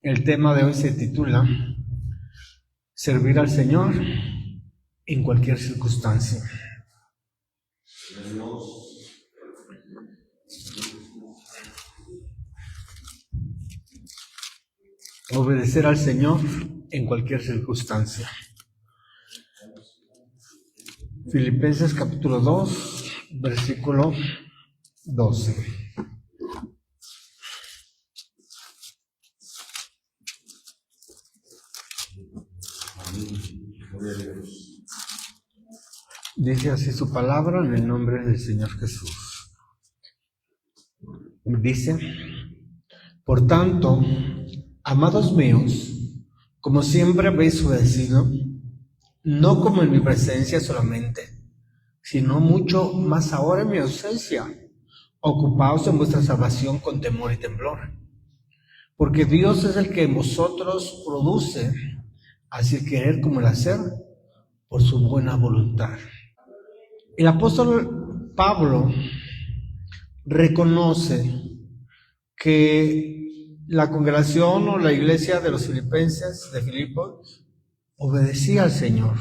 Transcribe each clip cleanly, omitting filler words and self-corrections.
El tema de hoy se titula Servir al Señor en cualquier circunstancia. Obedecer al Señor en cualquier circunstancia. Filipenses capítulo 2, versículo 12. Dice así su palabra en el nombre del Señor Jesús. Dice: por tanto, amados míos, como siempre habéis obedecido, no como en mi presencia solamente, sino mucho más ahora en mi ausencia, ocupaos en vuestra salvación con temor y temblor. Porque Dios es el que en vosotros produce, así el querer como el hacer, por su buena voluntad. El apóstol Pablo reconoce que la congregación o la iglesia de los filipenses de Filipos obedecía al Señor.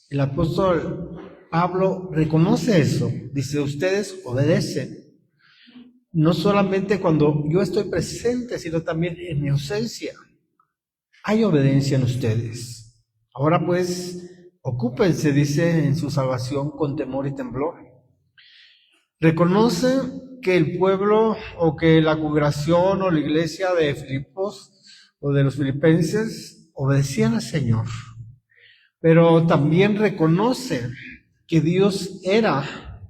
El apóstol Pablo reconoce eso. Dice: ustedes obedecen, no solamente cuando yo estoy presente, sino también en mi ausencia. Hay obediencia en ustedes. Ahora pues, ocúpense, dice, en su salvación con temor y temblor. Reconoce que el pueblo o que la congregación o la iglesia de Filipos o de los filipenses obedecían al Señor, pero también reconoce que Dios era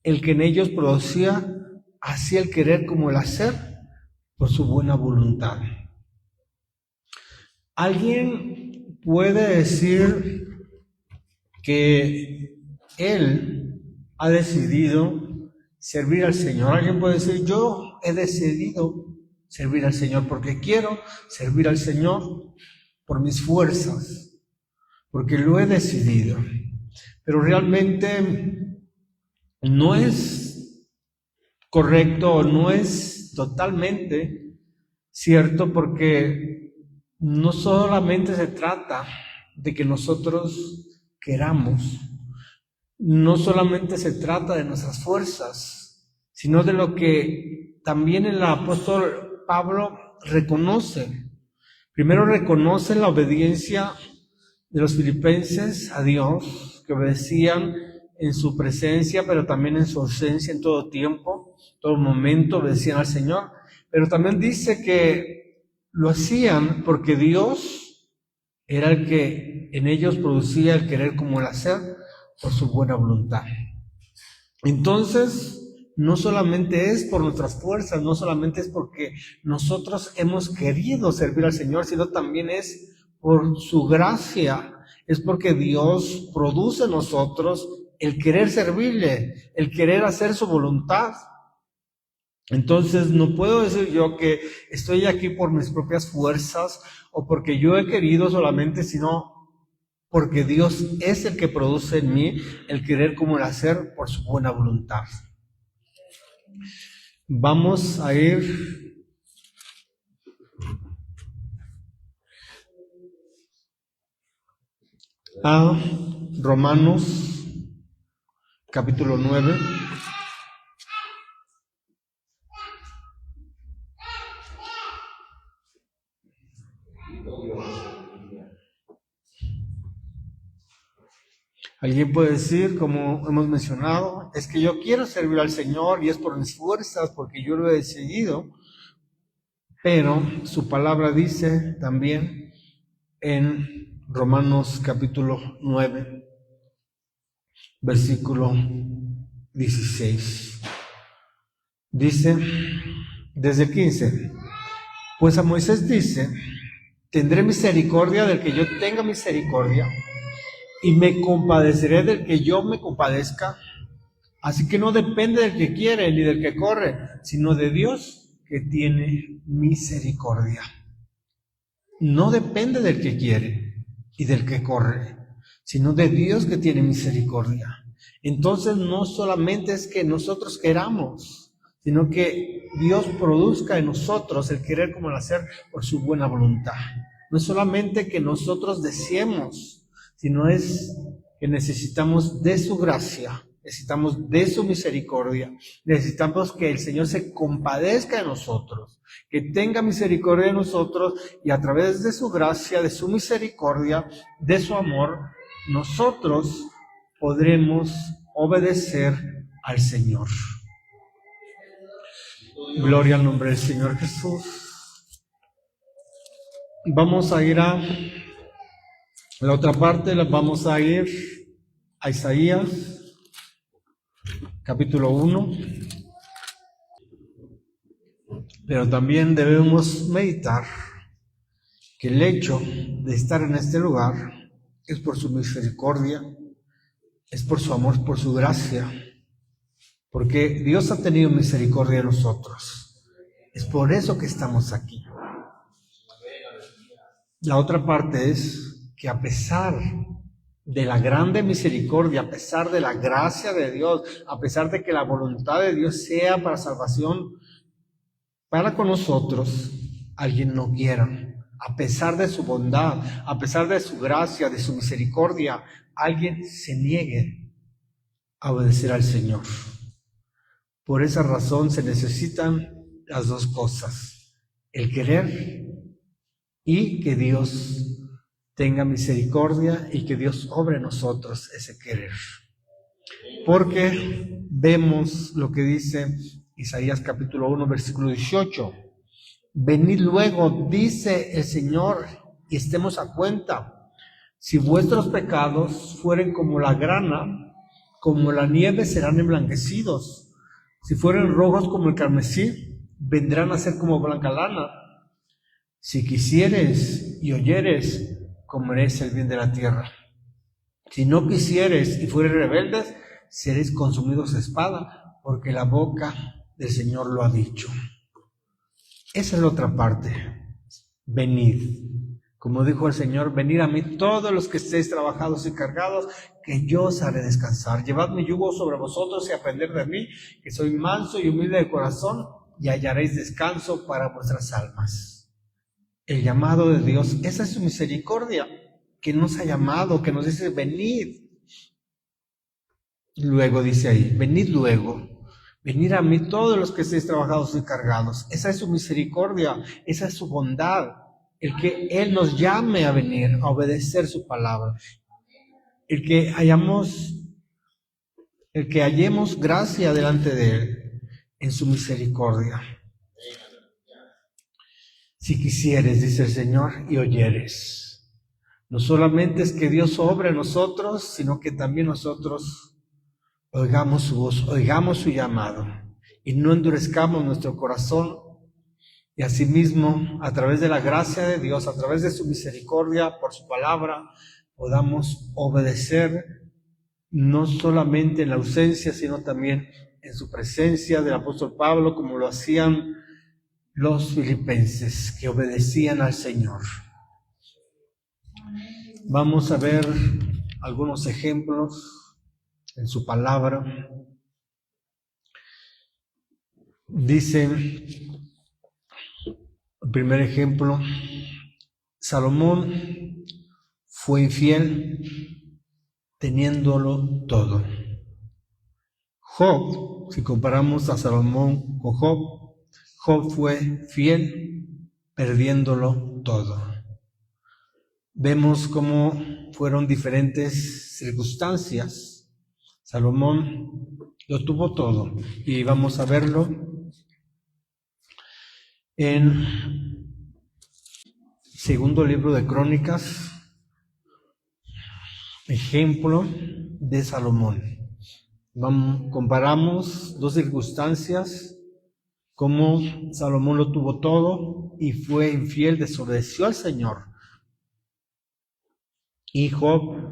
el que en ellos producía así el querer como el hacer por su buena voluntad. Alguien puede decir que él ha decidido servir al Señor. Alguien puede decir: yo he decidido servir al Señor porque quiero servir al Señor por mis fuerzas, porque lo he decidido. Pero realmente no es correcto, no es totalmente cierto, porque no solamente se trata de que nosotros queramos, no solamente se trata de nuestras fuerzas, sino de lo que también el apóstol Pablo reconoce. Primero reconoce la obediencia de los filipenses a Dios, que obedecían en su presencia, pero también en su ausencia, en todo tiempo, todo momento obedecían al Señor. Pero también dice que lo hacían porque Dios era el que en ellos producía el querer como el hacer por su buena voluntad. Entonces, no solamente es por nuestras fuerzas, no solamente es porque nosotros hemos querido servir al Señor, sino también es por su gracia, es porque Dios produce en nosotros el querer servirle, el querer hacer su voluntad. Entonces, no puedo decir yo que estoy aquí por mis propias fuerzas o porque yo he querido solamente, sino porque Dios es el que produce en mí el querer como el hacer por su buena voluntad. Vamos a ir a Romanos capítulo 9. Alguien puede decir, como hemos mencionado, es que yo quiero servir al Señor y es por mis fuerzas, porque yo lo he decidido. Pero su palabra dice también en Romanos capítulo 9, versículo 16. Dice, desde el 15, pues a Moisés dice: tendré misericordia del que yo tenga misericordia, y me compadeceré del que yo me compadezca. Así que no depende del que quiere ni del que corre, sino de Dios que tiene misericordia. No depende del que quiere y del que corre, sino de Dios que tiene misericordia. Entonces no solamente es que nosotros queramos, sino que Dios produzca en nosotros el querer como el hacer por su buena voluntad. No es solamente que nosotros deseemos, sino es que necesitamos de su gracia, necesitamos de su misericordia, necesitamos que el Señor se compadezca de nosotros, que tenga misericordia de nosotros, y a través de su gracia, de su misericordia, de su amor, nosotros podremos obedecer al Señor. Gloria al nombre del Señor Jesús. Vamos a ir a la otra parte, vamos a ir a Isaías, capítulo 1. Pero también debemos meditar que el hecho de estar en este lugar es por su misericordia, es por su amor, por su gracia, porque Dios ha tenido misericordia de nosotros. Es por eso que estamos aquí. La otra parte es que a pesar de la grande misericordia, a pesar de la gracia de Dios, a pesar de que la voluntad de Dios sea para salvación para con nosotros, alguien no quiera. A pesar de su bondad, a pesar de su gracia, de su misericordia, alguien se niegue a obedecer al Señor. Por esa razón se necesitan las dos cosas: el querer y que Dios tenga misericordia y que Dios obre en nosotros ese querer. Porque vemos lo que dice Isaías capítulo 1, versículo 18. Venid luego, dice el Señor, y estemos a cuenta. Si vuestros pecados fueren como la grana, como la nieve serán emblanquecidos. Si fueren rojos como el carmesí, vendrán a ser como blanca lana. Si quisieres y oyeres, comeréis el bien de la tierra. Si no quisieres y fueres rebeldes, seréis consumidos a espada, porque la boca del Señor lo ha dicho. Esa es la otra parte. Venid. Como dijo el Señor, venid a mí todos los que estéis trabajados y cargados, que yo os haré descansar. Llevad mi yugo sobre vosotros y aprended de mí, que soy manso y humilde de corazón, y hallaréis descanso para vuestras almas. El llamado de Dios, esa es su misericordia, que nos ha llamado, que nos dice, venid. Luego dice ahí, venid luego. Venid a mí todos los que estéis trabajados y cargados. Esa es su misericordia, esa es su bondad. El que Él nos llame a venir, a obedecer su palabra. El que hallemos gracia delante de Él en su misericordia. Si quisieres, dice el Señor, y oyeres. No solamente es que Dios obre en nosotros, sino que también nosotros oigamos su voz, oigamos su llamado y no endurezcamos nuestro corazón, y asimismo, a través de la gracia de Dios, a través de su misericordia, por su palabra, podamos obedecer, no solamente en la ausencia, sino también en su presencia, del apóstol Pablo, como lo hacían los filipenses, que obedecían al Señor. Vamos a ver algunos ejemplos en su palabra. Dice, el primer ejemplo, Salomón fue infiel teniéndolo todo. Job, si comparamos a Salomón con Job, Job fue fiel perdiéndolo todo. Vemos cómo fueron diferentes circunstancias. Salomón lo tuvo todo, y vamos a verlo en segundo libro de Crónicas, ejemplo de Salomón. Comparamos dos circunstancias, cómo Salomón lo tuvo todo y fue infiel, desobedeció al Señor, y Job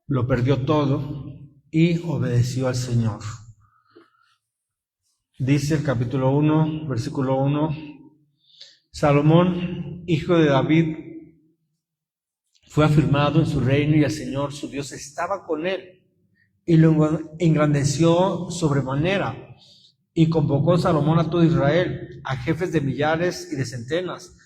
lo perdió todo y obedeció al Señor. Dice el capítulo 1, versículo 1, Salomón, hijo de David, fue afirmado en su reino, y el Señor su Dios estaba con él y lo engrandeció sobremanera, Y convocó Salomón a todo Israel, a jefes de millares y de centenas,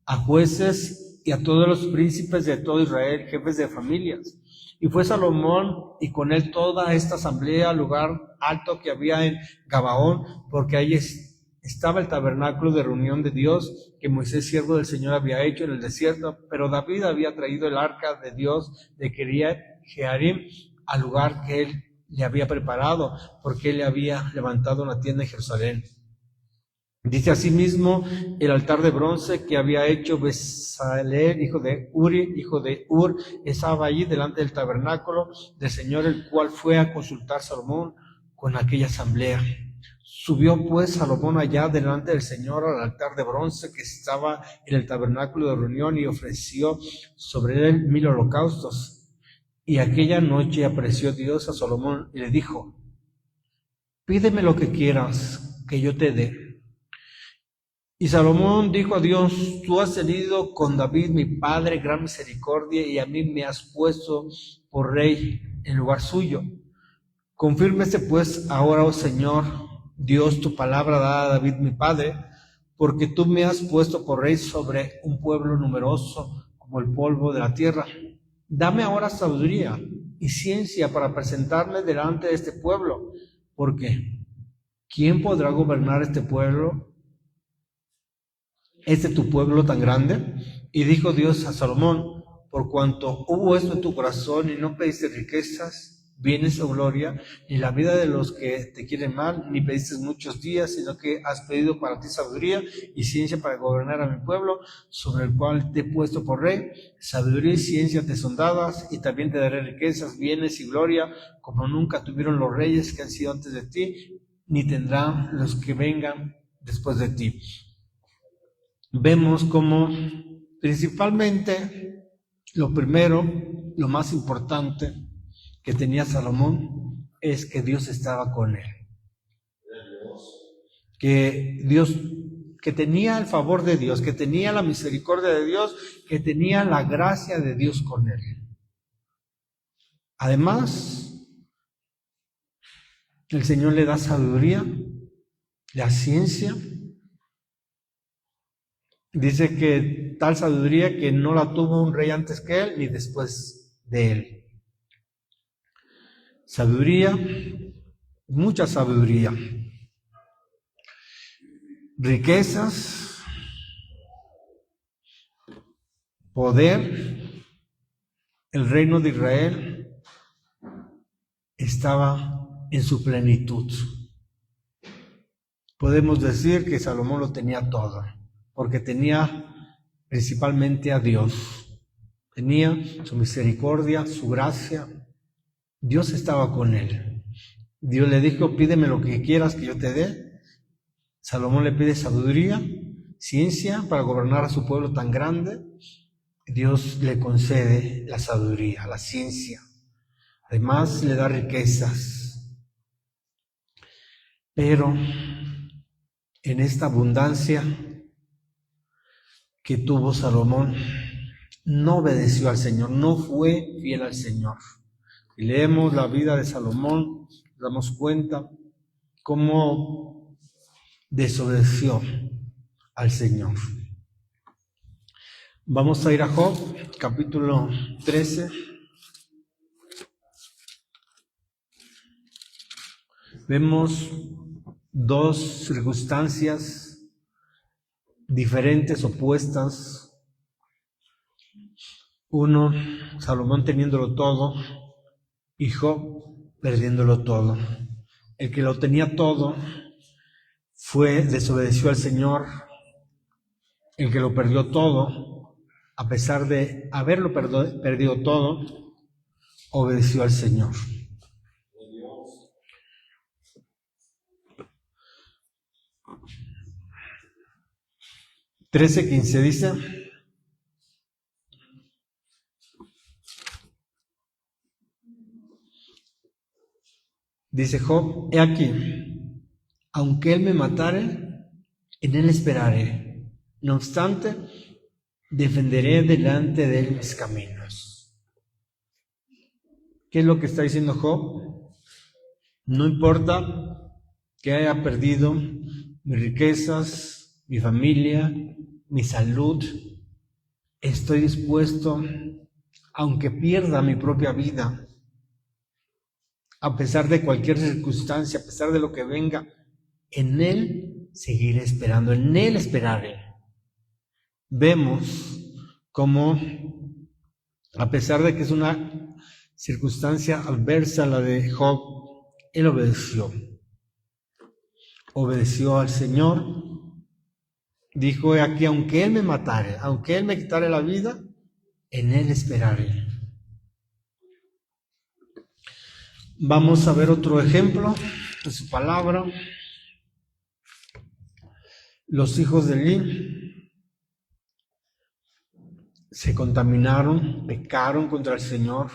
a jueces y a todos los príncipes de todo Israel, jefes de familias. Y fue Salomón y con él toda esta asamblea al lugar alto que había en Gabaón, porque ahí estaba el tabernáculo de reunión de Dios que Moisés, siervo del Señor, había hecho en el desierto. Pero David había traído el arca de Dios de Kiriat Jearim al lugar que él le había preparado, porque él le había levantado una tienda en Jerusalén. Dice asimismo el altar de bronce que había hecho Bezaleel, hijo de Uri, hijo de Ur, estaba allí delante del tabernáculo del Señor, el cual fue a consultar Salomón con aquella asamblea. Subió pues Salomón allá delante del Señor al altar de bronce que estaba en el tabernáculo de reunión y ofreció sobre él 1000 holocaustos. Y aquella noche apareció Dios a Salomón y le dijo: pídeme lo que quieras que yo te dé. Y Salomón dijo a Dios: tú has tenido con David mi padre gran misericordia y a mí me has puesto por rey en lugar suyo. Confírmese pues ahora, oh Señor Dios, tu palabra dada a David mi padre, porque tú me has puesto por rey sobre un pueblo numeroso como el polvo de la tierra. Dame ahora sabiduría y ciencia para presentarme delante de este pueblo, porque ¿quién podrá gobernar este pueblo? Tu pueblo tan grande. Y dijo Dios a Salomón: por cuanto hubo esto en tu corazón y no pediste riquezas, bienes o gloria, ni la vida de los que te quieren mal, ni pediste muchos días, sino que has pedido para ti sabiduría y ciencia para gobernar a mi pueblo, sobre el cual te he puesto por rey. Sabiduría y ciencia te son dadas, y también te daré riquezas, bienes y gloria, como nunca tuvieron los reyes que han sido antes de ti, ni tendrán los que vengan después de ti. Vemos como principalmente lo primero, lo más importante que tenía Salomón es que Dios estaba con él. Que tenía el favor de Dios, que tenía la misericordia de Dios, que tenía la gracia de Dios con él. Además, el Señor le da sabiduría, la ciencia. Dice que tal sabiduría que no la tuvo un rey antes que él ni después de él. Sabiduría, mucha sabiduría. Riquezas, poder. El reino de Israel estaba en su plenitud. Podemos decir que Salomón lo tenía todo, porque tenía principalmente a Dios. Tenía su misericordia, su gracia. Dios estaba con él. Dios le dijo: pídeme lo que quieras que yo te dé. Salomón le pide sabiduría, ciencia para gobernar a su pueblo tan grande. Dios le concede la sabiduría, la ciencia. Además le da riquezas. Pero en esta abundancia que tuvo Salomón, no obedeció al Señor, no fue fiel al Señor. Y leemos la vida de Salomón, nos damos cuenta cómo desobedeció al Señor. Vamos a ir a Job, capítulo 13. Vemos dos circunstancias diferentes, opuestas. Uno, Salomón teniéndolo todo, y Job perdiéndolo todo. El que lo tenía todo desobedeció al Señor. El que lo perdió todo, a pesar de haberlo perdido todo, obedeció al Señor. 13:15 dice: dice Job: he aquí, aunque él me matare, en él esperaré. No obstante, defenderé delante de él mis caminos. ¿Qué es lo que está diciendo Job? No importa que haya perdido mis riquezas, mi familia, mi salud, estoy dispuesto, aunque pierda mi propia vida, a pesar de cualquier circunstancia, a pesar de lo que venga, en Él seguiré esperando, en Él esperaré. Vemos cómo, a pesar de que es una circunstancia adversa la de Job, él obedeció al Señor. Dijo: aquí, aunque Él me matare, aunque Él me quitare la vida, en Él esperaré. Vamos a ver otro ejemplo de su palabra. Los hijos de Eli se contaminaron, pecaron contra el Señor,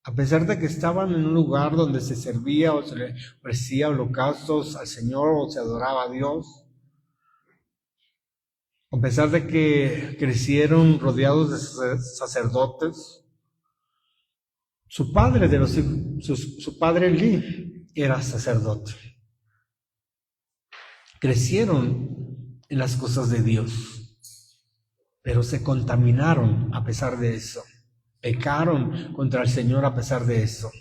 a pesar de que estaban en un lugar donde se servía o se le ofrecía holocaustos al Señor o se adoraba a Dios. A pesar de que crecieron rodeados de sacerdotes, su padre Elí era sacerdote. Crecieron en las cosas de Dios, pero se contaminaron a pesar de eso. Pecaron contra el Señor a pesar de eso.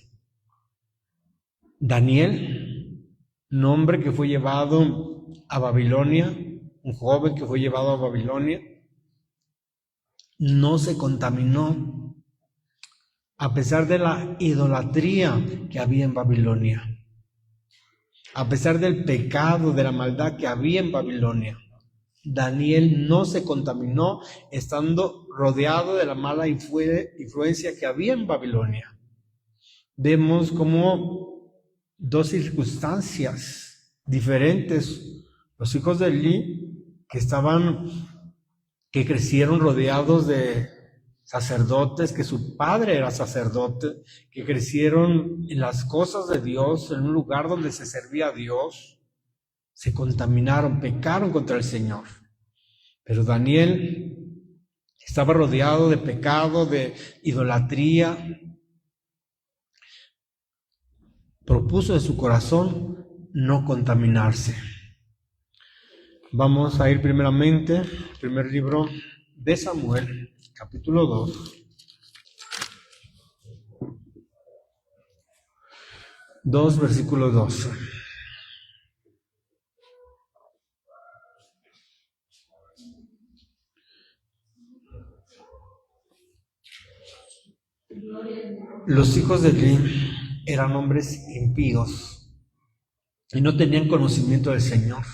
Daniel, un hombre que fue llevado a Babilonia, un joven que fue llevado a Babilonia, no se contaminó a pesar de la idolatría que había en Babilonia, a pesar del pecado, de la maldad que había en Babilonia. Daniel no se contaminó estando rodeado de la mala influencia que había en Babilonia. Vemos como dos circunstancias diferentes. Los hijos de Elí que crecieron rodeados de sacerdotes, que su padre era sacerdote, que crecieron en las cosas de Dios, en un lugar donde se servía a Dios, se contaminaron, pecaron contra el Señor. Pero Daniel estaba rodeado de pecado, de idolatría. Propuso en su corazón no contaminarse. Vamos a ir primeramente al primer libro de Samuel, capítulo 2, versículo 12. Los hijos de Eli eran hombres impíos y no tenían conocimiento del Señor.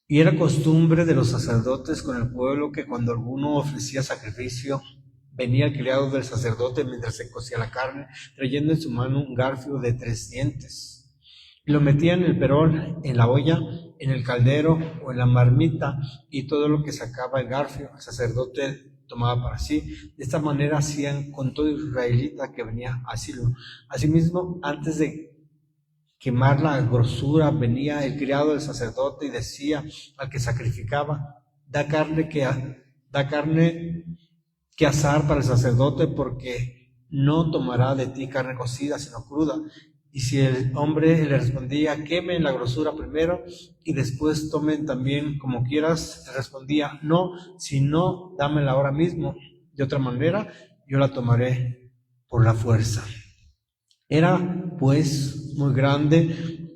Y era costumbre de los sacerdotes con el pueblo que cuando alguno ofrecía sacrificio, venía el criado del sacerdote mientras se cocía la carne, trayendo en su mano un garfio de 3 dientes. Y lo metía en el perol, en la olla, en el caldero o en la marmita, y todo lo que sacaba el garfio, el sacerdote tomaba para sí. De esta manera hacían con todo israelita que venía a Silo. Asimismo, antes de quemar la grosura, venía el criado del sacerdote y decía al que sacrificaba: da carne que asar para el sacerdote, porque no tomará de ti carne cocida, sino cruda. Y si el hombre le respondía: quemen la grosura primero y después tomen también como quieras, le respondía: no, sino dámela ahora mismo, de otra manera yo la tomaré por la fuerza. Era pues muy grande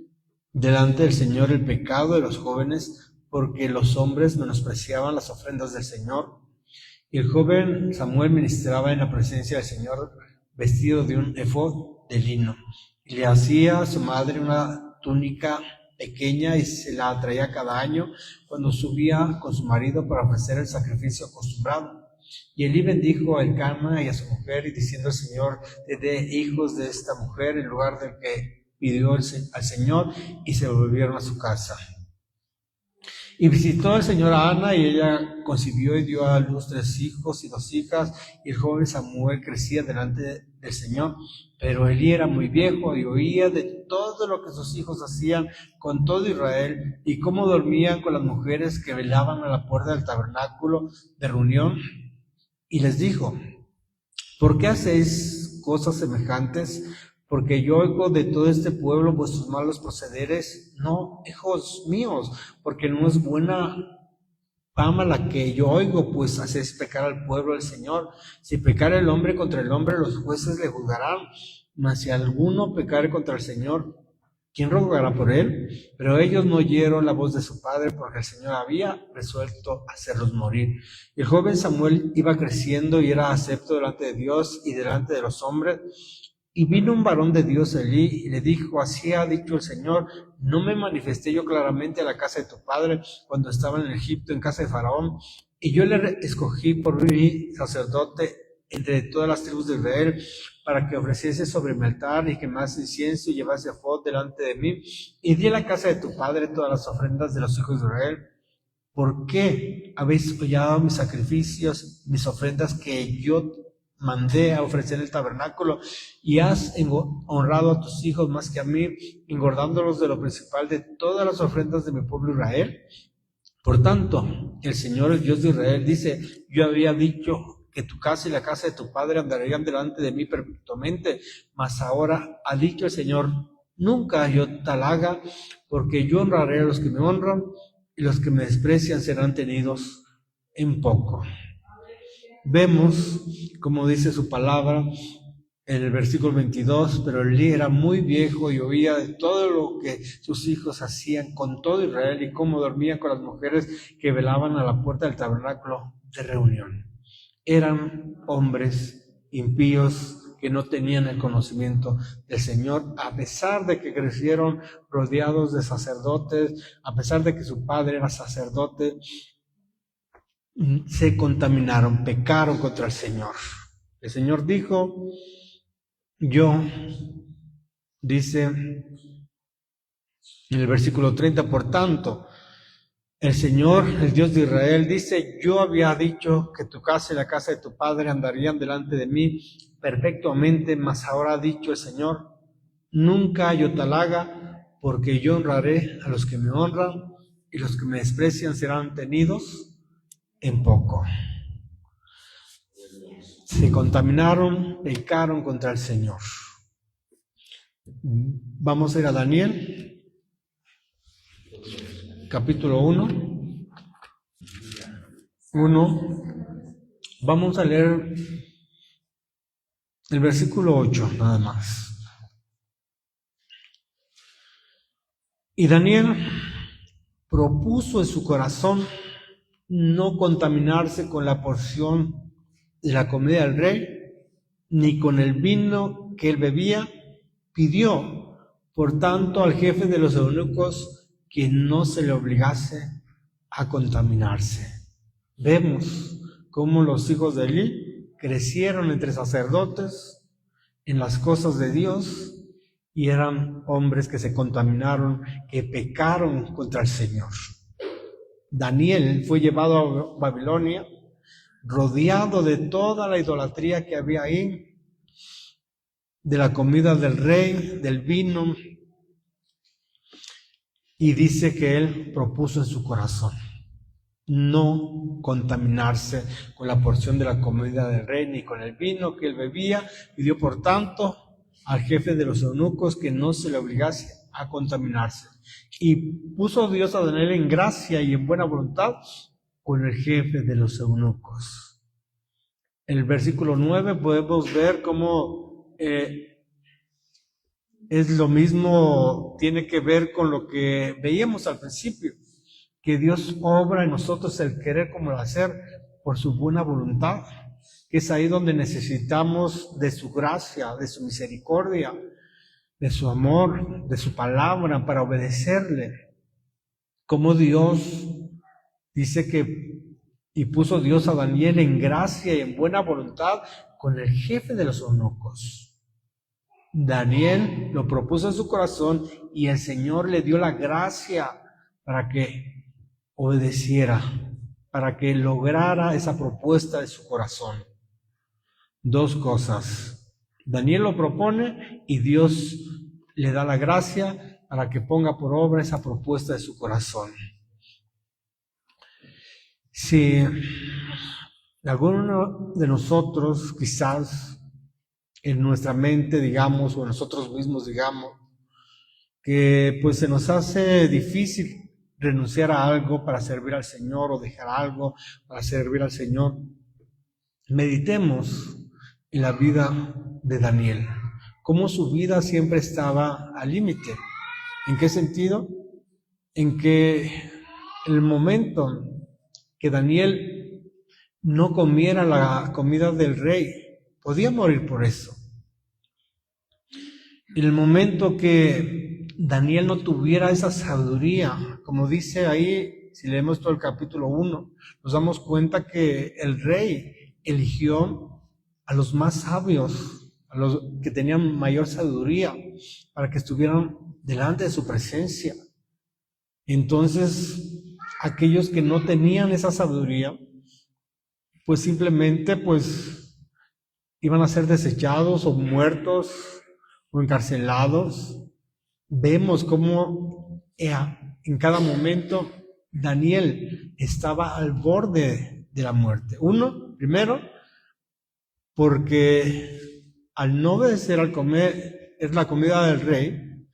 delante del Señor el pecado de los jóvenes, porque los hombres menospreciaban las ofrendas del Señor. Y el joven Samuel ministraba en la presencia del Señor vestido de un efod de lino, y le hacía a su madre una túnica pequeña y se la traía cada año cuando subía con su marido para ofrecer el sacrificio acostumbrado. Y Elí bendijo a Elcana y a su mujer, y diciendo: el Señor te dé hijos de esta mujer en lugar del que pidió al Señor, y se volvieron a su casa. Y visitó el Señor a Ana, y ella concibió y dio a luz 3 hijos y 2 hijas, y el joven Samuel crecía delante del Señor. Pero Elí era muy viejo y oía de todo lo que sus hijos hacían con todo Israel, y cómo dormían con las mujeres que velaban a la puerta del tabernáculo de reunión. Y les dijo: ¿por qué hacéis cosas semejantes? porque yo oigo de todo este pueblo vuestros malos procederes. No, hijos míos, porque no es buena fama la que yo oigo, pues hacéis pecar al pueblo del Señor. Si pecare el hombre contra el hombre, los jueces le juzgarán. Mas si alguno pecare contra el Señor, ¿quién rogará por él? Pero ellos no oyeron la voz de su padre, porque el Señor había resuelto hacerlos morir. Y el joven Samuel iba creciendo y era acepto delante de Dios y delante de los hombres. Y vino un varón de Dios allí y le dijo: así ha dicho el Señor, ¿no me manifesté yo claramente a la casa de tu padre cuando estaba en Egipto, en casa de Faraón? Y yo le escogí por mí sacerdote entre todas las tribus de Israel, para que ofreciese sobre mi altar y quemase incienso y llevase efod delante de mí. Y di a la casa de tu padre todas las ofrendas de los hijos de Israel. ¿Por qué habéis hollado mis sacrificios, mis ofrendas que yo mandé a ofrecer en el tabernáculo, y has honrado a tus hijos más que a mí, engordándolos de lo principal de todas las ofrendas de mi pueblo Israel? Por tanto, el Señor, el Dios de Israel, dice: yo había dicho que tu casa y la casa de tu padre andarían delante de mí perpetuamente, mas ahora ha dicho el Señor: nunca yo tal haga, porque yo honraré a los que me honran, y los que me desprecian serán tenidos en poco. Vemos, como dice su palabra en el versículo 22, pero Elí era muy viejo y oía de todo lo que sus hijos hacían con todo Israel y cómo dormían con las mujeres que velaban a la puerta del tabernáculo de reunión. Eran hombres impíos que no tenían el conocimiento del Señor, a pesar de que crecieron rodeados de sacerdotes, a pesar de que su padre era sacerdote. Se contaminaron, pecaron contra el Señor. El Señor dijo: dice en el versículo 30, por tanto, el Señor, el Dios de Israel, dice: yo había dicho que tu casa y la casa de tu padre andarían delante de mí perfectamente, mas ahora ha dicho el Señor: nunca yo tal haga, porque yo honraré a los que me honran, y los que me desprecian serán tenidos en poco. Se contaminaron, pecaron contra el Señor. Vamos a ir a Daniel, capítulo 1. Vamos a leer el versículo 8 nada más. Y Daniel propuso en su corazón no contaminarse con la porción de la comida del rey, ni con el vino que él bebía. Pidió, por tanto, al jefe de los eunucos que no se le obligase a contaminarse. Vemos cómo los hijos de Elí crecieron entre sacerdotes en las cosas de Dios y eran hombres que se contaminaron, que pecaron contra el Señor. Daniel fue llevado a Babilonia, rodeado de toda la idolatría que había ahí, de la comida del rey, del vino, y dice que él propuso en su corazón no contaminarse con la porción de la comida del rey ni con el vino que él bebía. Pidió, por tanto, al jefe de los eunucos que no se le obligase a contaminarse. Y puso Dios a Daniel en gracia y en buena voluntad con el jefe de los eunucos. En el versículo 9 podemos ver cómo es lo mismo, tiene que ver con lo que veíamos al principio, que Dios obra en nosotros el querer como el hacer por su buena voluntad, que es ahí donde necesitamos de su gracia, de su misericordia, de su amor, de su palabra para obedecerle. Como Dios dice que, y puso Dios a Daniel en gracia y en buena voluntad con el jefe de los eunucos. Daniel lo propuso en su corazón y el Señor le dio la gracia para que obedeciera, para que lograra esa propuesta de su corazón. Dos cosas: Daniel lo propone y Dios le da la gracia para que ponga por obra esa propuesta de su corazón. Si alguno de nosotros quizás en nuestra mente, digamos, o nosotros mismos, digamos, que pues se nos hace difícil renunciar a algo para servir al Señor o dejar algo para servir al Señor. Meditemos en la vida de Daniel, cómo su vida siempre estaba al límite. ¿En qué sentido? En que en el momento que Daniel no comiera la comida del rey, podía morir por eso. En el momento que Daniel no tuviera esa sabiduría, como dice ahí, si leemos todo el capítulo 1, nos damos cuenta que el rey eligió a los más sabios, a los que tenían mayor sabiduría, para que estuvieran delante de su presencia. Entonces, aquellos que no tenían esa sabiduría, pues simplemente pues iban a ser desechados o muertos o encarcelados. Vemos cómo en cada momento Daniel estaba al borde de la muerte. Primero, porque al no obedecer al comer es la comida del rey,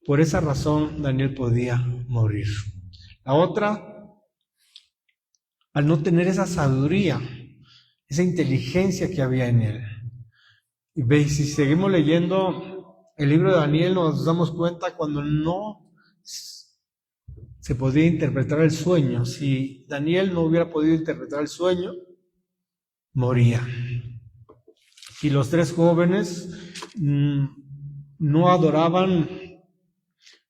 por esa razón Daniel podía morir. La otra, al no tener esa sabiduría, esa inteligencia que había en él. Y veis, si seguimos leyendo el libro de Daniel, nos damos cuenta cuando no se podía interpretar el sueño. Si Daniel no hubiera podido interpretar el sueño, moría. Si los 3 jóvenes no adoraban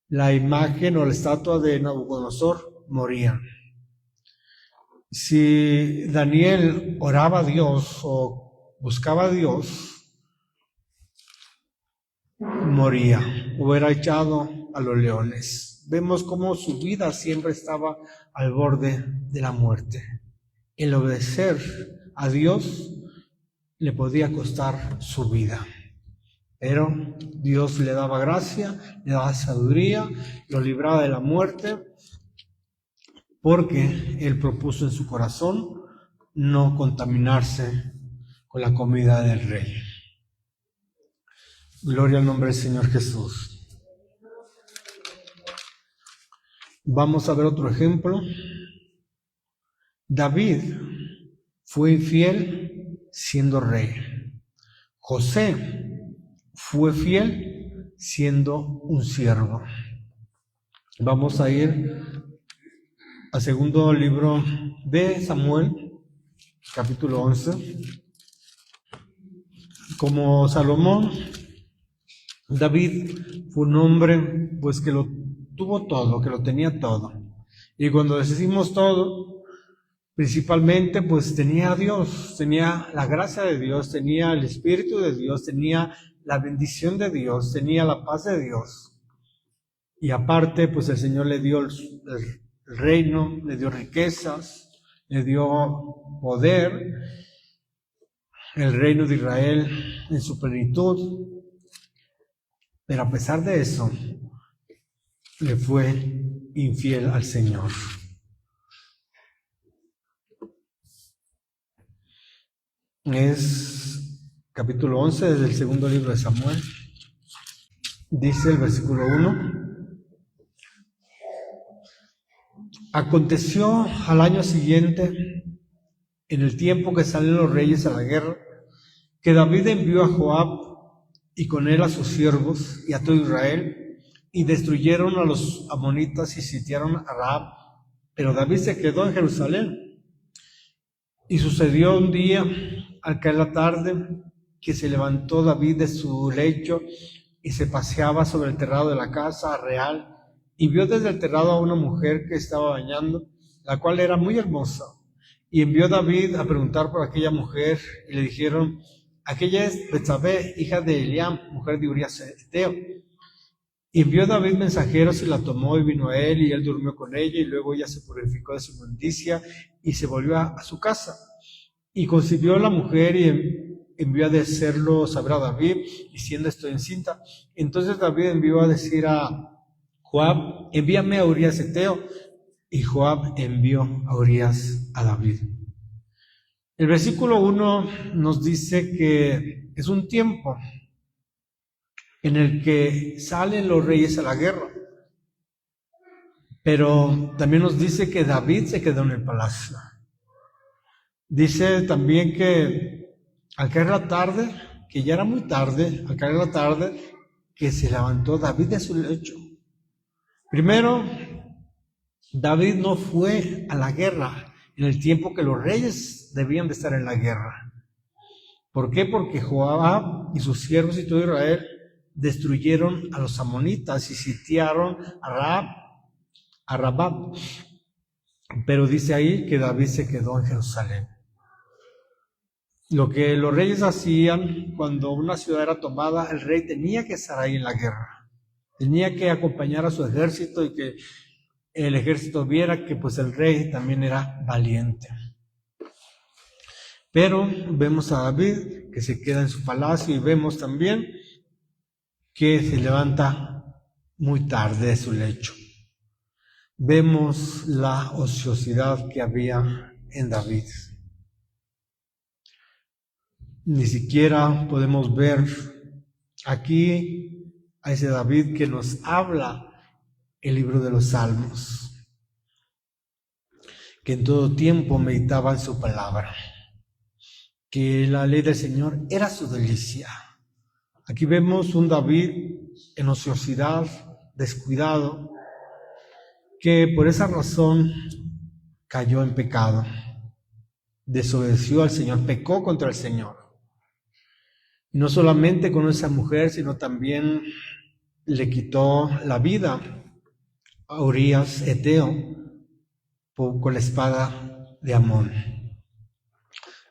la imagen o la estatua de Nabucodonosor, morían. Si Daniel oraba a Dios o buscaba a Dios, moría, o era echado a los leones. Vemos cómo su vida siempre estaba al borde de la muerte. El obedecer a Dios le podía costar su vida, pero Dios le daba gracia, le daba sabiduría, lo libraba de la muerte, porque Él propuso en su corazón no contaminarse con la comida del rey. Gloria al nombre del Señor Jesús. Vamos a ver otro ejemplo. David fue infiel siendo rey. José fue fiel siendo un siervo. Vamos a ir al segundo libro de Samuel, capítulo 11. Como Salomón, David fue un hombre pues que lo tuvo todo, que lo tenía todo. Y cuando decimos todo, principalmente pues tenía a Dios, tenía la gracia de Dios, tenía el Espíritu de Dios, tenía la bendición de Dios, tenía la paz de Dios. Y aparte pues el Señor le dio el reino, le dio riquezas, le dio poder, el reino de Israel en su plenitud. Pero a pesar de eso, le fue infiel al Señor. Es capítulo 11 del segundo libro de Samuel. Dice el versículo 1. Aconteció al año siguiente, en el tiempo que salen los reyes a la guerra, que David envió a Joab y con él a sus siervos y a todo Israel, y destruyeron a los amonitas y sitiaron a Rahab. Pero David se quedó en Jerusalén. Y sucedió un día, al caer la tarde, que se levantó David de su lecho y se paseaba sobre el terrado de la casa real, y vio desde el terrado a una mujer que estaba bañando, la cual era muy hermosa. Y envió David a preguntar por aquella mujer, y le dijeron: aquella es Betsabé, hija de Eliam, mujer de Urías Eteo. Y envió David mensajeros y la tomó y vino a él, y él durmió con ella, y luego ella se purificó de su inmundicia y se volvió a su casa. Y concibió la mujer y envió a decirlo saber a David, diciendo: estoy encinta. Entonces David envió a decir a Joab: envíame a Urías Eteo. Y Joab envió a Urías a David. El versículo 1 nos dice que es un tiempo en el que salen los reyes a la guerra, pero también nos dice que David se quedó en el palacio. Dice también que al caer la tarde, que ya era muy tarde, al caer la tarde, que se levantó David de su lecho. Primero, David no fue a la guerra en el tiempo que los reyes debían de estar en la guerra. ¿Por qué? Porque Joab y sus siervos y todo Israel destruyeron a los amonitas y sitiaron a Rabab. Pero dice ahí que David se quedó en Jerusalén. Lo que los reyes hacían cuando una ciudad era tomada, el rey tenía que estar ahí en la guerra. Tenía que acompañar a su ejército y que el ejército viera que pues el rey también era valiente. Pero vemos a David que se queda en su palacio y vemos también que se levanta muy tarde de su lecho. Vemos la ociosidad que había en David. Ni siquiera podemos ver aquí a ese David que nos habla el libro de los Salmos, que en todo tiempo meditaba en su palabra, que la ley del Señor era su delicia. Aquí vemos un David en ociosidad, descuidado, que por esa razón cayó en pecado, desobedeció al Señor, pecó contra el Señor. Y no solamente con esa mujer, sino también le quitó la vida a Urías Eteo con la espada de Amón.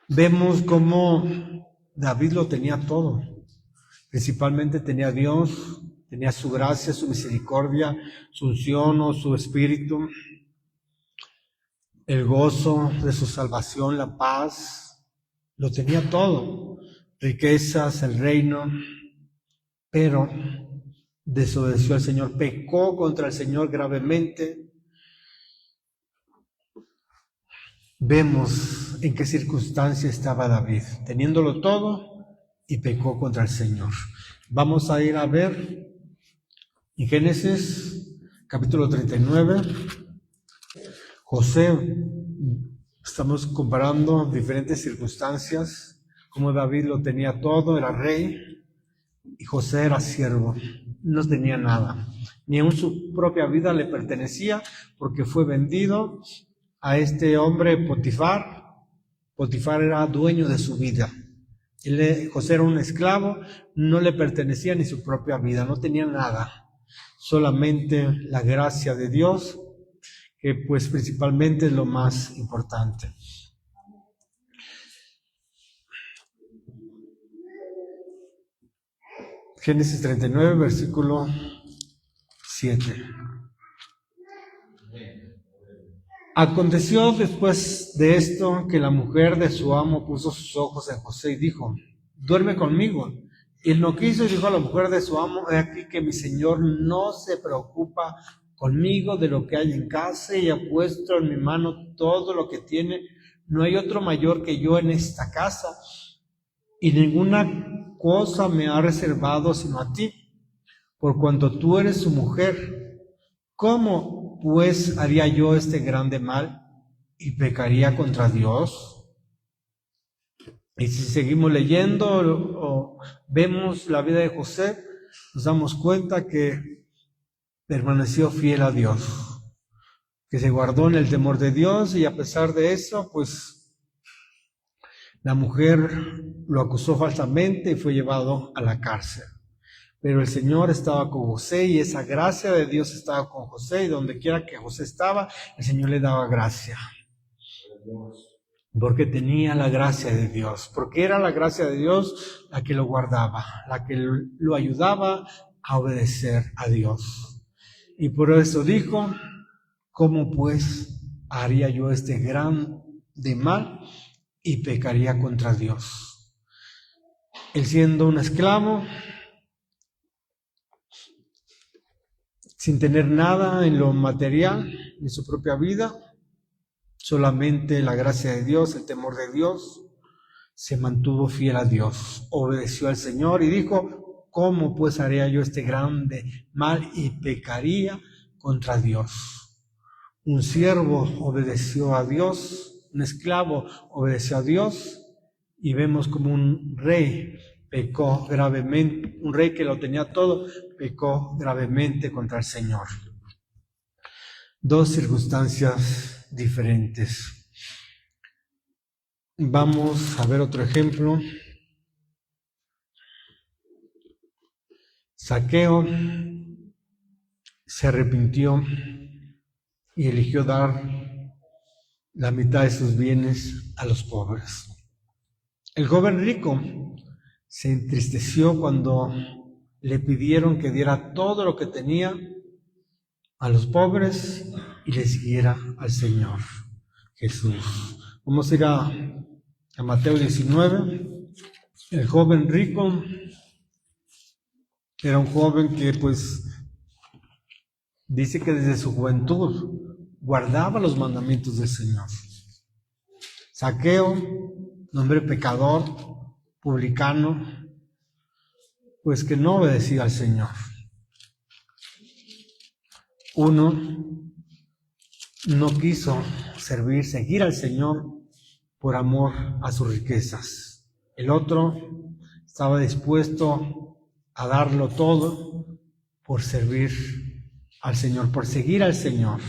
Vemos cómo David lo tenía todo. Principalmente tenía a Dios, tenía su gracia, su misericordia, su unción o su espíritu, el gozo de su salvación, la paz, lo tenía todo, riquezas, el reino, pero desobedeció al Señor, pecó contra el Señor gravemente. Vemos en qué circunstancia estaba David, teniéndolo todo y pecó contra el Señor. Vamos a ir a ver en Génesis capítulo 39, José. Estamos comparando diferentes circunstancias, como David lo tenía todo, era rey, y José era siervo, no tenía nada, ni aun su propia vida le pertenecía, porque fue vendido a este hombre Potifar. Potifar era dueño de su vida. José era un esclavo, no le pertenecía ni su propia vida, no tenía nada, solamente la gracia de Dios, que pues principalmente es lo más importante. Génesis 39, versículo 7. Aconteció después de esto que la mujer de su amo puso sus ojos en José y dijo: duerme conmigo. Y él no quiso y dijo a la mujer de su amo: he aquí que mi señor no se preocupa conmigo de lo que hay en casa y ha puesto en mi mano todo lo que tiene. No hay otro mayor que yo en esta casa y ninguna cosa me ha reservado sino a ti, por cuanto tú eres su mujer. ¿Cómo pues haría yo este grande mal y pecaría contra Dios? Y si seguimos leyendo o vemos la vida de José, nos damos cuenta que permaneció fiel a Dios, que se guardó en el temor de Dios, y a pesar de eso, pues la mujer lo acusó falsamente y fue llevado a la cárcel. Pero el Señor estaba con José y esa gracia de Dios estaba con José, y donde quiera que José estaba, el Señor le daba gracia. Porque tenía la gracia de Dios, porque era la gracia de Dios la que lo guardaba, la que lo ayudaba a obedecer a Dios. Y por eso dijo: ¿cómo pues haría yo este grande mal y pecaría contra Dios? Él, siendo un esclavo, sin tener nada en lo material, en su propia vida, solamente la gracia de Dios, el temor de Dios, se mantuvo fiel a Dios, obedeció al Señor y dijo: ¿cómo pues haría yo este grande mal y pecaría contra Dios? Un siervo obedeció a Dios, un esclavo obedeció a Dios, y vemos como un rey pecó gravemente, un rey que lo tenía todo, pecó gravemente contra el Señor. Dos circunstancias diferentes. Vamos a ver otro ejemplo. Zaqueo se arrepintió y eligió dar la mitad de sus bienes a los pobres. El joven rico se entristeció cuando le pidieron que diera todo lo que tenía a los pobres y le siguiera al Señor Jesús. Vamos a ir a Mateo 19. El joven rico era un joven que dice que desde su juventud guardaba los mandamientos del Señor. Zaqueo, un hombre pecador, publicano, que no obedecía al Señor. Uno no quiso seguir al Señor por amor a sus riquezas. El otro estaba dispuesto a darlo todo por servir al Señor, por seguir al Señor.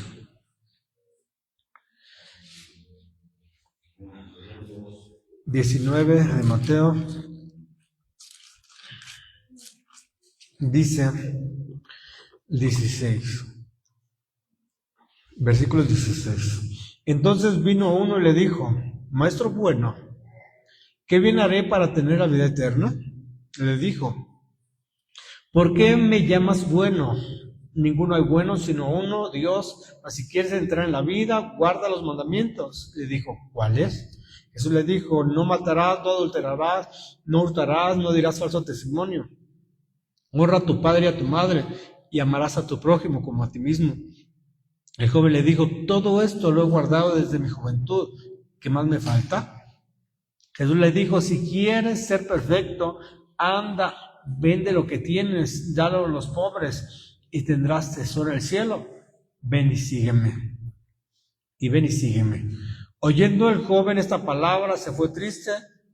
...19 de Mateo... dice... 16... versículo 16... Entonces vino uno y le dijo: Maestro bueno, ¿qué bien haré para tener la vida eterna? Le dijo: ¿por qué me llamas bueno? Ninguno hay bueno sino uno, Dios. Mas si quieres entrar en la vida, guarda los mandamientos. Le dijo: ¿cuáles? Jesús le dijo: no matarás, no adulterarás, no hurtarás, no dirás falso testimonio. Honra a tu padre y a tu madre, y amarás a tu prójimo como a ti mismo. El joven le dijo: todo esto lo he guardado desde mi juventud. ¿Qué más me falta? Jesús le dijo: si quieres ser perfecto, anda, vende lo que tienes, dalo a los pobres, y tendrás tesoro en el cielo. Ven y sígueme. Oyendo el joven esta palabra, se fue triste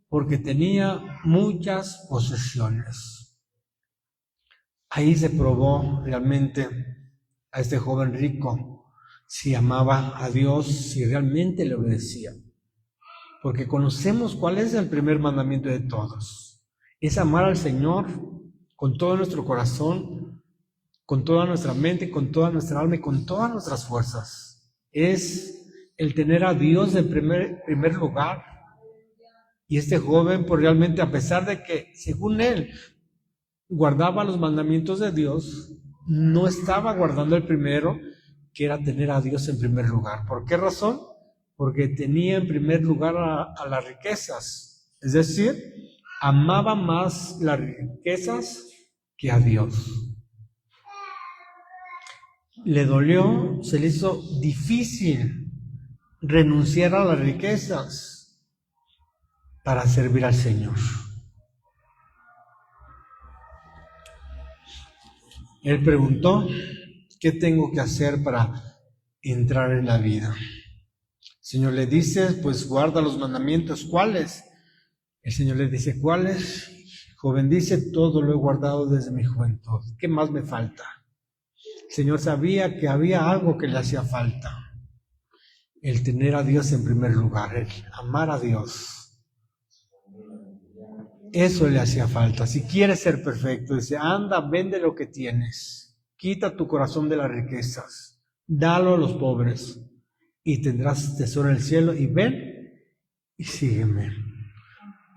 porque tenía muchas posesiones. Ahí se probó realmente a este joven rico si amaba a Dios, si realmente le obedecía. Porque conocemos cuál es el primer mandamiento de todos. Es amar al Señor con todo nuestro corazón, con toda nuestra mente, con toda nuestra alma y con todas nuestras fuerzas. Es el tener a Dios en primer lugar. Y este joven, realmente, a pesar de que, según él, guardaba los mandamientos de Dios, no estaba guardando el primero, que era tener a Dios en primer lugar. ¿Por qué razón? Porque tenía en primer lugar a las riquezas. Es decir, amaba más las riquezas que a Dios. Le dolió, se le hizo difícil renunciar a las riquezas para servir al Señor. Él preguntó: ¿qué tengo que hacer para entrar en la vida? El Señor le dice: pues guarda los mandamientos. ¿Cuáles? El Señor le dice: ¿cuáles? El joven dice: todo lo he guardado desde mi juventud. ¿Qué más me falta? El Señor sabía que había algo que le hacía falta. El tener a Dios en primer lugar, el amar a Dios. Eso le hacía falta. Si quieres ser perfecto, dice: anda, vende lo que tienes, quita tu corazón de las riquezas, dalo a los pobres y tendrás tesoro en el cielo, y ven y sígueme.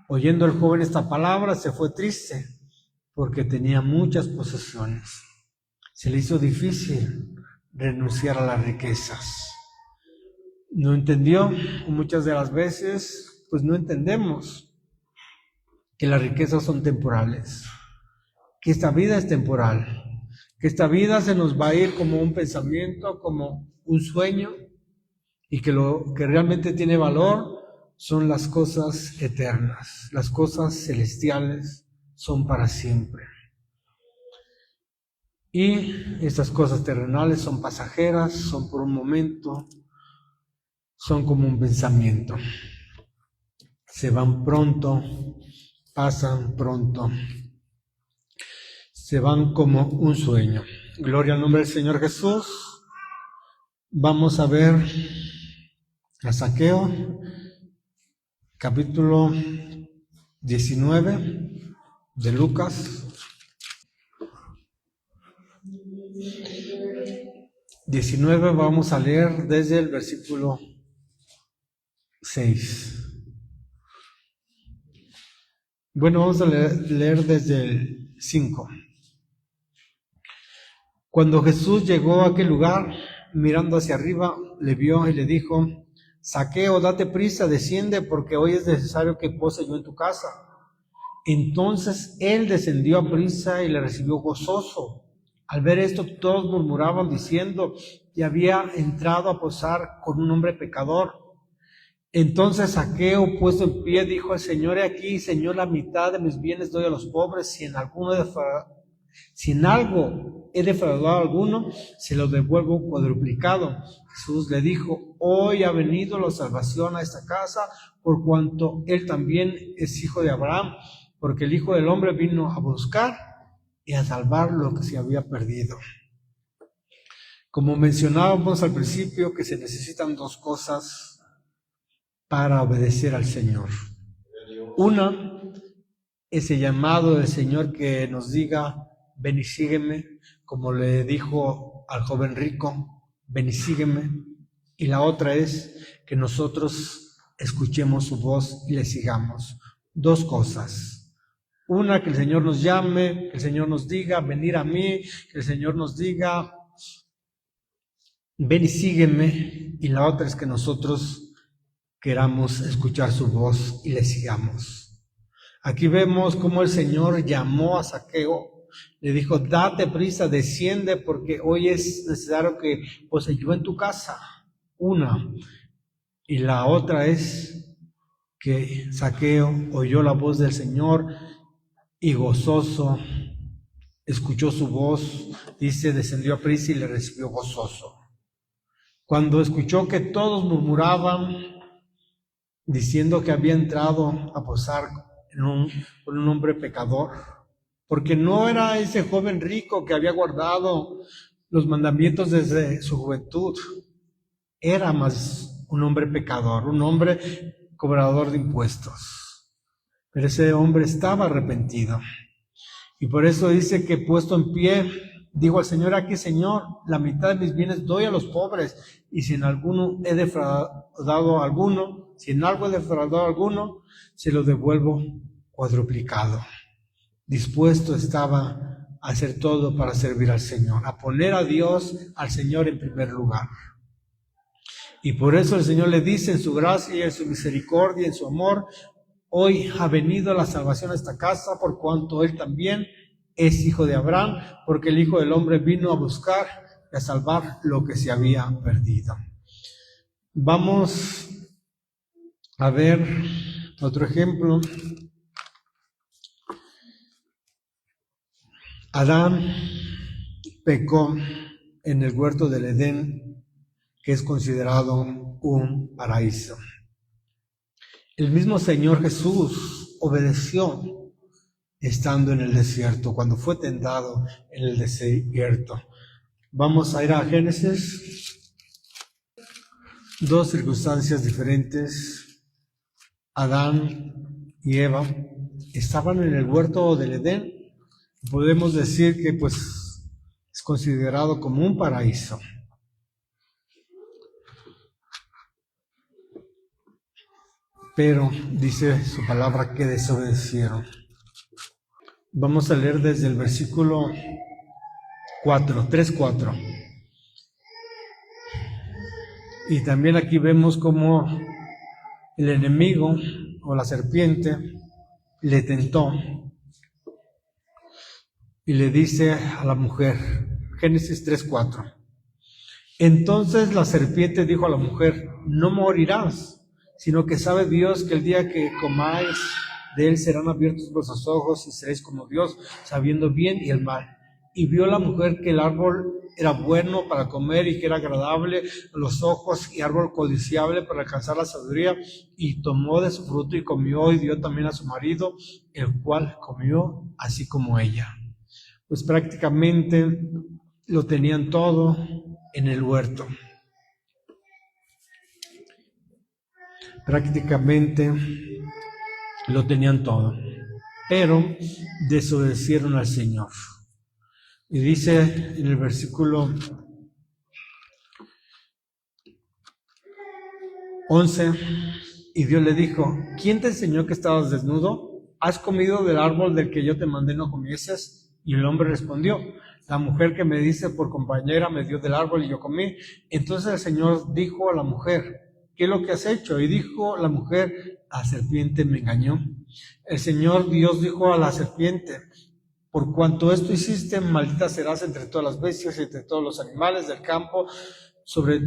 Oyendo el joven esta palabra, se fue triste porque tenía muchas posesiones. Se le hizo difícil renunciar a las riquezas. No entendió, muchas de las veces, no entendemos que las riquezas son temporales, que esta vida es temporal, que esta vida se nos va a ir como un pensamiento, como un sueño, y que lo que realmente tiene valor son las cosas eternas, las cosas celestiales son para siempre. Y estas cosas terrenales son pasajeras, son por un momento, son como un pensamiento. Se van pronto, pasan pronto, se van como un sueño. Gloria al nombre del Señor Jesús. Vamos a ver a Zaqueo, capítulo 19 de Lucas. 19 vamos a leer desde el versículo 6. Bueno, vamos a leer desde el 5. Cuando Jesús llegó a aquel lugar, mirando hacia arriba, le vio y le dijo: Zaqueo, date prisa, desciende, porque hoy es necesario que pose yo en tu casa. Entonces él descendió a prisa y le recibió gozoso. Al ver esto, todos murmuraban diciendo: y había entrado a posar con un hombre pecador. Entonces Zaqueo, puesto en pie, dijo al Señor: he aquí, Señor, la mitad de mis bienes doy a los pobres, si en algo he defraudado a alguno, se lo devuelvo cuadruplicado. Jesús le dijo: hoy ha venido la salvación a esta casa, por cuanto él también es hijo de Abraham, porque el Hijo del Hombre vino a buscar y a salvar lo que se había perdido. Como mencionábamos al principio, que se necesitan dos cosas para obedecer al Señor. Una, ese llamado del Señor que nos diga: ven y sígueme, como le dijo al joven rico: ven y sígueme. Y la otra es que nosotros escuchemos su voz y le sigamos. Dos cosas. Una, que el Señor nos llame, que el Señor nos diga: venir a mí, que el Señor nos diga: ven y sígueme. Y la otra es que nosotros queramos escuchar su voz y le sigamos. Aquí vemos cómo el Señor llamó a Zaqueo, le dijo: date prisa, desciende, porque hoy es necesario que pose yo en tu casa. Una. Y la otra es que Zaqueo oyó la voz del Señor y gozoso escuchó su voz, dice, descendió a prisa y le recibió gozoso. Cuando escuchó que todos murmuraban diciendo que había entrado a posar con un hombre pecador, porque no era ese joven rico que había guardado los mandamientos desde su juventud, era más un hombre pecador, un hombre cobrador de impuestos. Pero ese hombre estaba arrepentido, y por eso dice que, puesto en pie, dijo al Señor: aquí, Señor, la mitad de mis bienes doy a los pobres, y si en alguno he defraudado a alguno, si en algo he defraudado a alguno, se lo devuelvo cuadruplicado. Dispuesto estaba a hacer todo para servir al Señor, a poner a Dios, al Señor, en primer lugar. Y por eso el Señor le dice, en su gracia, en su misericordia, en su amor: hoy ha venido la salvación a esta casa, por cuanto él también es hijo de Abraham, porque el Hijo del Hombre vino a buscar y a salvar lo que se había perdido. Vamos a ver otro ejemplo. Adán pecó en el huerto del Edén, que es considerado un paraíso. El mismo Señor Jesús obedeció estando en el desierto, cuando fue tentado en el desierto. Vamos a ir a Génesis. Dos circunstancias diferentes. Adán y Eva estaban en el huerto del Edén. Podemos decir que es considerado como un paraíso. Pero dice su palabra que desobedecieron. Vamos a leer desde el versículo 3:4. Y también aquí vemos cómo el enemigo o la serpiente le tentó y le dice a la mujer, Génesis 3:4: Entonces la serpiente dijo a la mujer: no morirás, sino que sabe Dios que el día que comáis de él serán abiertos vuestros ojos y seréis como Dios, sabiendo bien y el mal. Y vio la mujer que el árbol era bueno para comer y que era agradable a los ojos y árbol codiciable para alcanzar la sabiduría, y tomó de su fruto y comió y dio también a su marido, el cual comió así como ella. Pues prácticamente lo tenían todo en el huerto. Prácticamente lo tenían todo, pero desobedecieron al Señor. Y dice en el versículo 11, y Dios le dijo: ¿quién te enseñó que estabas desnudo? ¿Has comido del árbol del que yo te mandé no comieses? Y el hombre respondió: la mujer que me dice por compañera me dio del árbol y yo comí. Entonces el Señor dijo a la mujer: ¿qué es lo que has hecho? Y dijo la mujer: la serpiente me engañó. El Señor Dios dijo a la serpiente: por cuanto esto hiciste, maldita serás entre todas las bestias y entre todos los animales del campo. Sobre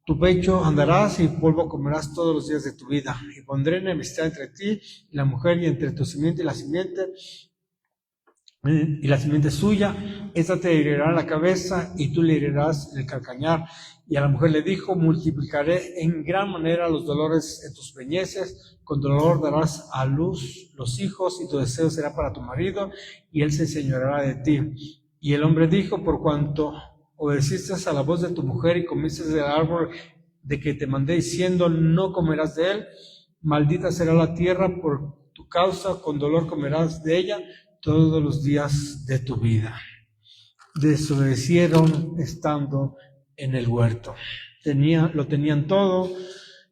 tu pecho andarás y polvo comerás todos los días de tu vida. Y pondré enemistad entre ti y la mujer, y entre tu simiente y la simiente suya. Esta te herirá la cabeza y tú le herirás el calcañar. Y a la mujer le dijo: multiplicaré en gran manera los dolores en tus preñeces, con dolor darás a luz los hijos, y tu deseo será para tu marido, y él se enseñoreará de ti. Y el hombre dijo: por cuanto obedeciste a la voz de tu mujer y comiste del árbol de que te mandé diciendo: no comerás de él, maldita será la tierra por tu causa, con dolor comerás de ella todos los días de tu vida. Desobedecieron estando en el huerto. Lo tenían todo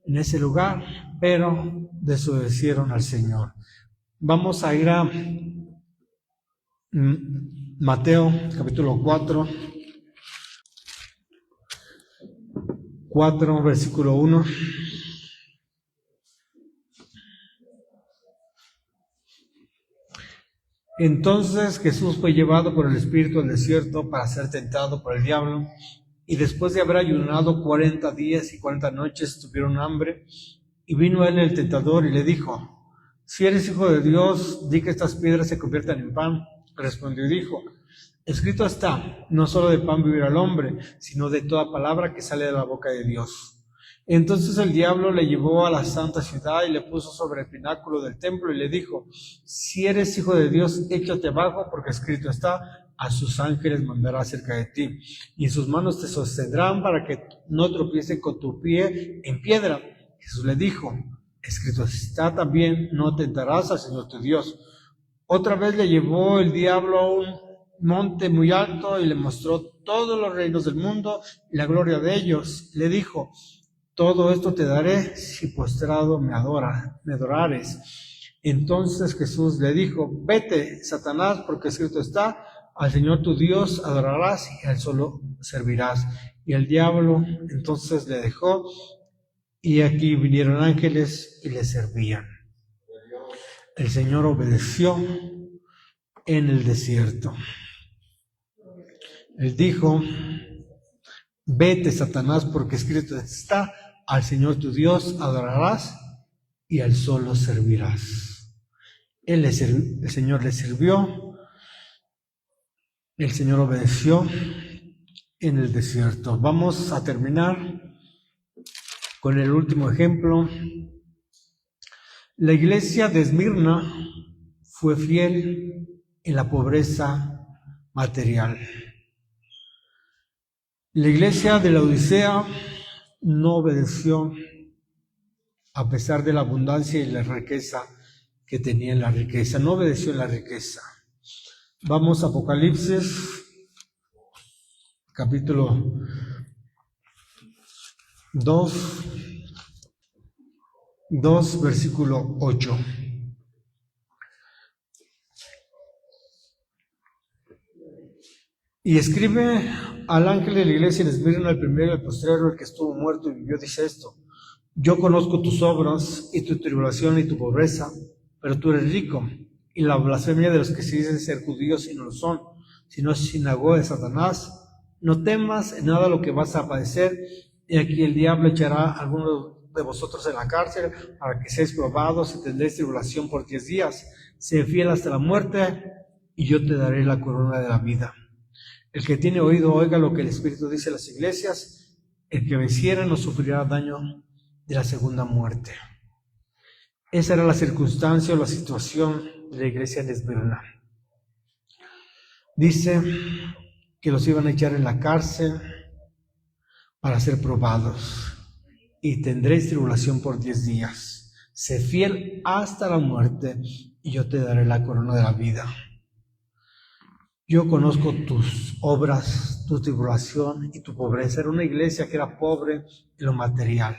en ese lugar, pero desobedecieron al Señor. Vamos a ir a Mateo capítulo 4, versículo 1. Entonces Jesús fue llevado por el Espíritu al desierto para ser tentado por el diablo, y después de haber ayunado 40 días y 40 noches tuvieron hambre, y vino a él el tentador y le dijo: si eres hijo de Dios, di que estas piedras se conviertan en pan. Respondió y dijo: escrito está, no solo de pan vivirá el hombre, sino de toda palabra que sale de la boca de Dios. Entonces el diablo le llevó a la santa ciudad y le puso sobre el pináculo del templo y le dijo: si eres hijo de Dios, échate abajo, porque escrito está, a sus ángeles mandará cerca de ti, y en sus manos te sostendrán para que no tropiece con tu pie en piedra. Jesús le dijo: escrito está también, no tentarás al Señor tu Dios. Otra vez le llevó el diablo a un monte muy alto y le mostró todos los reinos del mundo y la gloria de ellos. Le dijo: todo esto te daré si postrado me adorares. Entonces Jesús le dijo: vete, Satanás, porque escrito está, al Señor tu Dios adorarás y a él solo servirás. Y el diablo entonces le dejó, y aquí vinieron ángeles y le servían. El Señor obedeció en el desierto. Él dijo: vete, Satanás, porque escrito está, al Señor tu Dios adorarás y a él solo servirás. El Señor le sirvió, el Señor obedeció en el desierto. Vamos a terminar con el último ejemplo. La iglesia de Esmirna fue fiel en la pobreza material. La iglesia de la Odisea no obedeció a pesar de la abundancia y la riqueza que tenía en la riqueza. No obedeció en la riqueza. Vamos a Apocalipsis, capítulo 2, versículo 8. Y escribe al ángel de la iglesia en Esmirna, el primero y el postrero, el que estuvo muerto y vivió, dice esto: yo conozco tus obras y tu tribulación y tu pobreza, pero tú eres rico, y la blasfemia de los que se dicen ser judíos y no lo son, sino sinagoga de Satanás. no temas en nada lo que vas a padecer, y aquí el diablo echará a algunos de vosotros en la cárcel para que seáis probados y tendréis tribulación por 10 días. Sé fiel hasta la muerte y yo te daré la corona de la vida. El que tiene oído oiga lo que el Espíritu dice a las iglesias. El que venciere no sufrirá daño de la segunda muerte. Esa era la circunstancia o la situación de la iglesia de Esmirna. Dice que los iban a echar en la cárcel para ser probados y tendréis tribulación por 10 días. Sé fiel hasta la muerte y yo te daré la corona de la vida. Yo conozco tus obras, tu tribulación y tu pobreza. Era una iglesia que era pobre en lo material,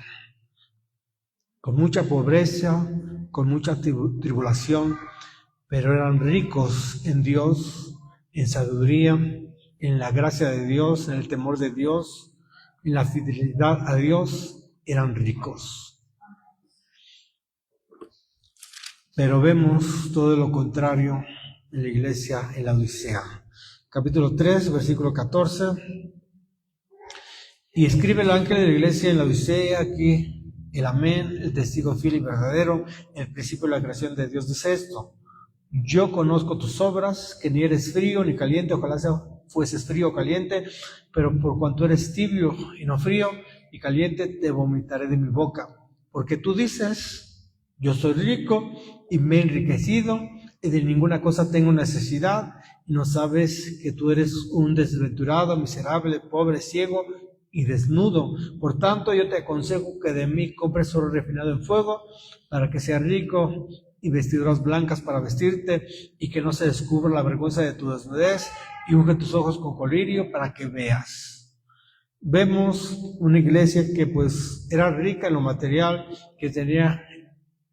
con mucha pobreza, con mucha tribulación, pero eran ricos en Dios, en sabiduría, en la gracia de Dios, en el temor de Dios, en la fidelidad a Dios, eran ricos. Pero vemos todo lo contrario en la iglesia en la Odisea. Capítulo 3, versículo 14. Y escribe el ángel de la iglesia en la Odisea, aquí el amén, el testigo fiel y verdadero, el principio de la creación de Dios, dice esto: yo conozco tus obras, que ni eres frío ni caliente, ojalá fueses frío o caliente, pero por cuanto eres tibio y no frío y caliente, te vomitaré de mi boca. Porque tú dices, yo soy rico y me he enriquecido, y de ninguna cosa tengo necesidad, y no sabes que tú eres un desventurado, miserable, pobre, ciego y desnudo. Por tanto, yo te aconsejo que de mí compres oro refinado en fuego, para que seas rico, y vestiduras blancas para vestirte, y que no se descubra la vergüenza de tu desnudez, y unge tus ojos con colirio para que veas. Vemos una iglesia que pues era rica en lo material, que tenía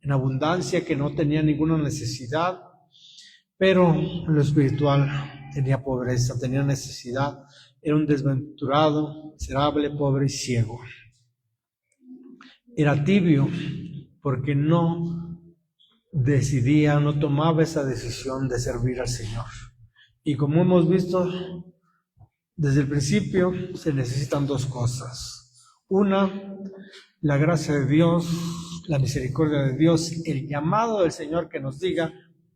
en abundancia, que no tenía ninguna necesidad, pero en lo espiritual tenía pobreza, tenía necesidad, era un desventurado, miserable, pobre y ciego. Era tibio porque no decidía, no tomaba esa decisión de servir al Señor. Y como hemos visto desde el principio, se necesitan dos cosas. Una, la gracia de Dios, la misericordia de Dios, el llamado del Señor que nos diga,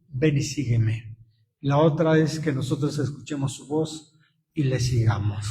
ven y sígueme. La otra es que nosotros escuchemos su voz y le sigamos.